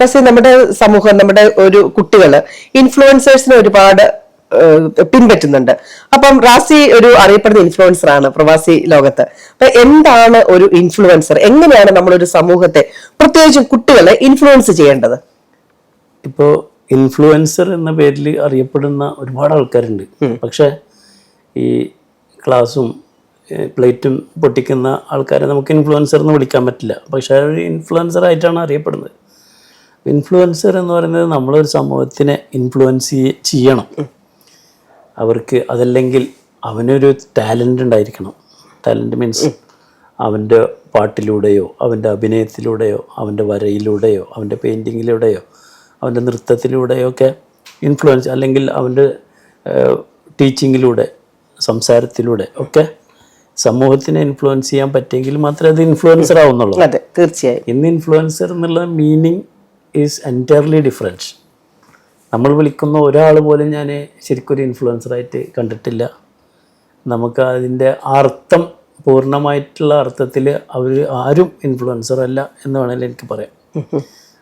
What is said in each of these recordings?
റസി, നമ്മുടെ സമൂഹം, നമ്മുടെ ഒരു കുട്ടികള് ഇൻഫ്ലുവൻസേഴ്സിനെ ഒരുപാട് പിൻപറ്റുന്നുണ്ട്. അപ്പം റാസി ഒരു അറിയപ്പെടുന്ന ഇൻഫ്ലുവൻസർ ആണ് പ്രവാസി ലോകത്ത്. അപ്പൊ എന്താണ് ഒരു ഇൻഫ്ലുവൻസർ? എങ്ങനെയാണ് നമ്മളൊരു സമൂഹത്തെ, പ്രത്യേകിച്ചും കുട്ടികളെ ഇൻഫ്ലുവൻസ് ചെയ്യേണ്ടത്? ഇപ്പോൾ ഇൻഫ്ലുവൻസർ എന്ന പേരിൽ അറിയപ്പെടുന്ന ഒരുപാട് ആൾക്കാരുണ്ട്. പക്ഷെ ഈ ക്ലാസ്സും പ്ലേറ്റും പൊട്ടിക്കുന്ന ആൾക്കാരെ നമുക്ക് ഇൻഫ്ലുവൻസർ എന്ന് വിളിക്കാൻ പറ്റില്ല. പക്ഷെ ഒരു ഇൻഫ്ലുവൻസർ ആയിട്ടാണ് അറിയപ്പെടുന്നത്. ഇൻഫ്ലുവൻസർ എന്ന് പറയുന്നത് നമ്മളൊരു സമൂഹത്തിനെ ഇൻഫ്ലുവൻസ് ചെയ്യണം. അവർക്ക് അതല്ലെങ്കിൽ അവനൊരു ടാലൻ്റ് ഉണ്ടായിരിക്കണം. ടാലൻ്റ് മീൻസ് അവൻ്റെ പാട്ടിലൂടെയോ അവൻ്റെ അഭിനയത്തിലൂടെയോ അവൻ്റെ വരയിലൂടെയോ അവൻ്റെ പെയിൻറ്റിങ്ങിലൂടെയോ അവൻ്റെ നൃത്തത്തിലൂടെയോ ഒക്കെ ഇൻഫ്ലുവൻസ്, അല്ലെങ്കിൽ അവൻ്റെ ടീച്ചിങ്ങിലൂടെ, സംസാരത്തിലൂടെ ഒക്കെ സമൂഹത്തിനെ ഇൻഫ്ലുവൻസ് ചെയ്യാൻ പറ്റിയെങ്കിൽ മാത്രമേ അത് ഇൻഫ്ലുവൻസർ ആവുന്നുള്ളൂ. അതെ, തീർച്ചയായും. ഇന്ന് ഇൻഫ്ലുവൻസർ എന്നുള്ള മീനിങ് ഈസ് എൻറ്റയർലി ഡിഫറൻറ്റ്. നമ്മൾ വിളിക്കുന്ന ഒരാൾ പോലും ഞാൻ ശരിക്കൊരു ഇൻഫ്ലുവൻസറായിട്ട് കണ്ടിട്ടില്ല. നമുക്ക് അതിൻ്റെ അർത്ഥം, പൂർണ്ണമായിട്ടുള്ള അർത്ഥത്തിൽ അവർ ആരും ഇൻഫ്ലുവൻസർ അല്ല എന്ന് വേണമെങ്കിൽ എനിക്ക് പറയാം.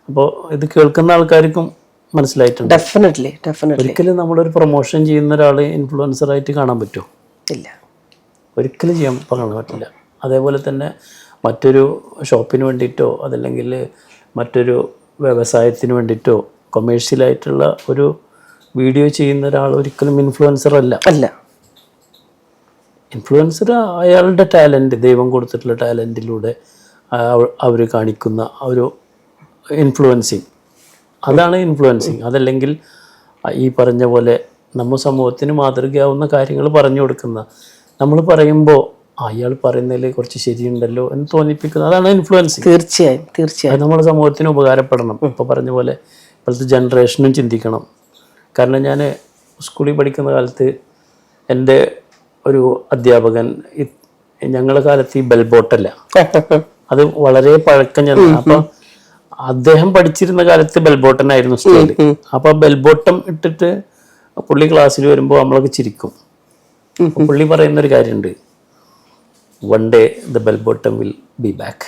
അപ്പോൾ ഇത് കേൾക്കുന്ന ആൾക്കാർക്കും മനസ്സിലായിട്ടുണ്ട്. ഡെഫിനറ്റ്ലി. ഒരിക്കലും നമ്മളൊരു പ്രൊമോഷൻ ചെയ്യുന്ന ഒരാളെ ഇൻഫ്ലുവൻസറായിട്ട് കാണാൻ പറ്റുമോ? ഇല്ല, ഒരിക്കലും കാണാൻ പറ്റില്ല. അതേപോലെ തന്നെ മറ്റൊരു ഷോപ്പിന് വേണ്ടിയിട്ടോ അതല്ലെങ്കിൽ മറ്റൊരു വ്യവസായത്തിന് വേണ്ടിയിട്ടോ കൊമേഴ്ഷ്യലായിട്ടുള്ള ഒരു വീഡിയോ ചെയ്യുന്ന ഒരാൾ ഒരിക്കലും ഇൻഫ്ലുവൻസർ അല്ല. ഇൻഫ്ലുവൻസർ അയാളുടെ ടാലൻറ്റ്, ദൈവം കൊടുത്തിട്ടുള്ള ടാലൻറ്റിലൂടെ അവർ കാണിക്കുന്ന ഒരു ഇൻഫ്ലുവൻസിങ്, അതാണ് ഇൻഫ്ലുവൻസിങ്. അതല്ലെങ്കിൽ ഈ പറഞ്ഞ പോലെ നമ്മൾ സമൂഹത്തിന് മാതൃകയാവുന്ന കാര്യങ്ങൾ പറഞ്ഞു കൊടുക്കുന്ന, നമ്മൾ പറയുമ്പോൾ അയാൾ പറയുന്നതിൽ കുറച്ച് ശരിയുണ്ടല്ലോ എന്ന് തോന്നിപ്പിക്കുന്നത്, അതാണ് ഇൻഫ്ലുവൻസിങ്. തീർച്ചയായും. അത് നമ്മുടെ സമൂഹത്തിന് ഉപകാരപ്പെടണം. ഇപ്പോൾ പറഞ്ഞ പോലെ ഇപ്പോഴത്തെ ജനറേഷനും ചിന്തിക്കണം. കാരണം ഞാൻ സ്കൂളിൽ പഠിക്കുന്ന കാലത്ത് എൻ്റെ ഒരു അധ്യാപകൻ, ഞങ്ങളുടെ കാലത്ത് ഈ ബെൽബോട്ടല്ല, അത് വളരെ പഴക്കം ചെന്ന, അപ്പം അദ്ദേഹം പഠിച്ചിരുന്ന കാലത്ത് ബെൽബോട്ടനായിരുന്നു സ്കൂളിൽ. അപ്പോൾ ബെൽബോട്ടം ഇട്ടിട്ട് പുള്ളി ക്ലാസ്സിൽ വരുമ്പോൾ നമ്മളൊക്കെ ചിരിക്കും. പുള്ളി പറയുന്നൊരു കാര്യമുണ്ട്, one day the bell bottom will be back.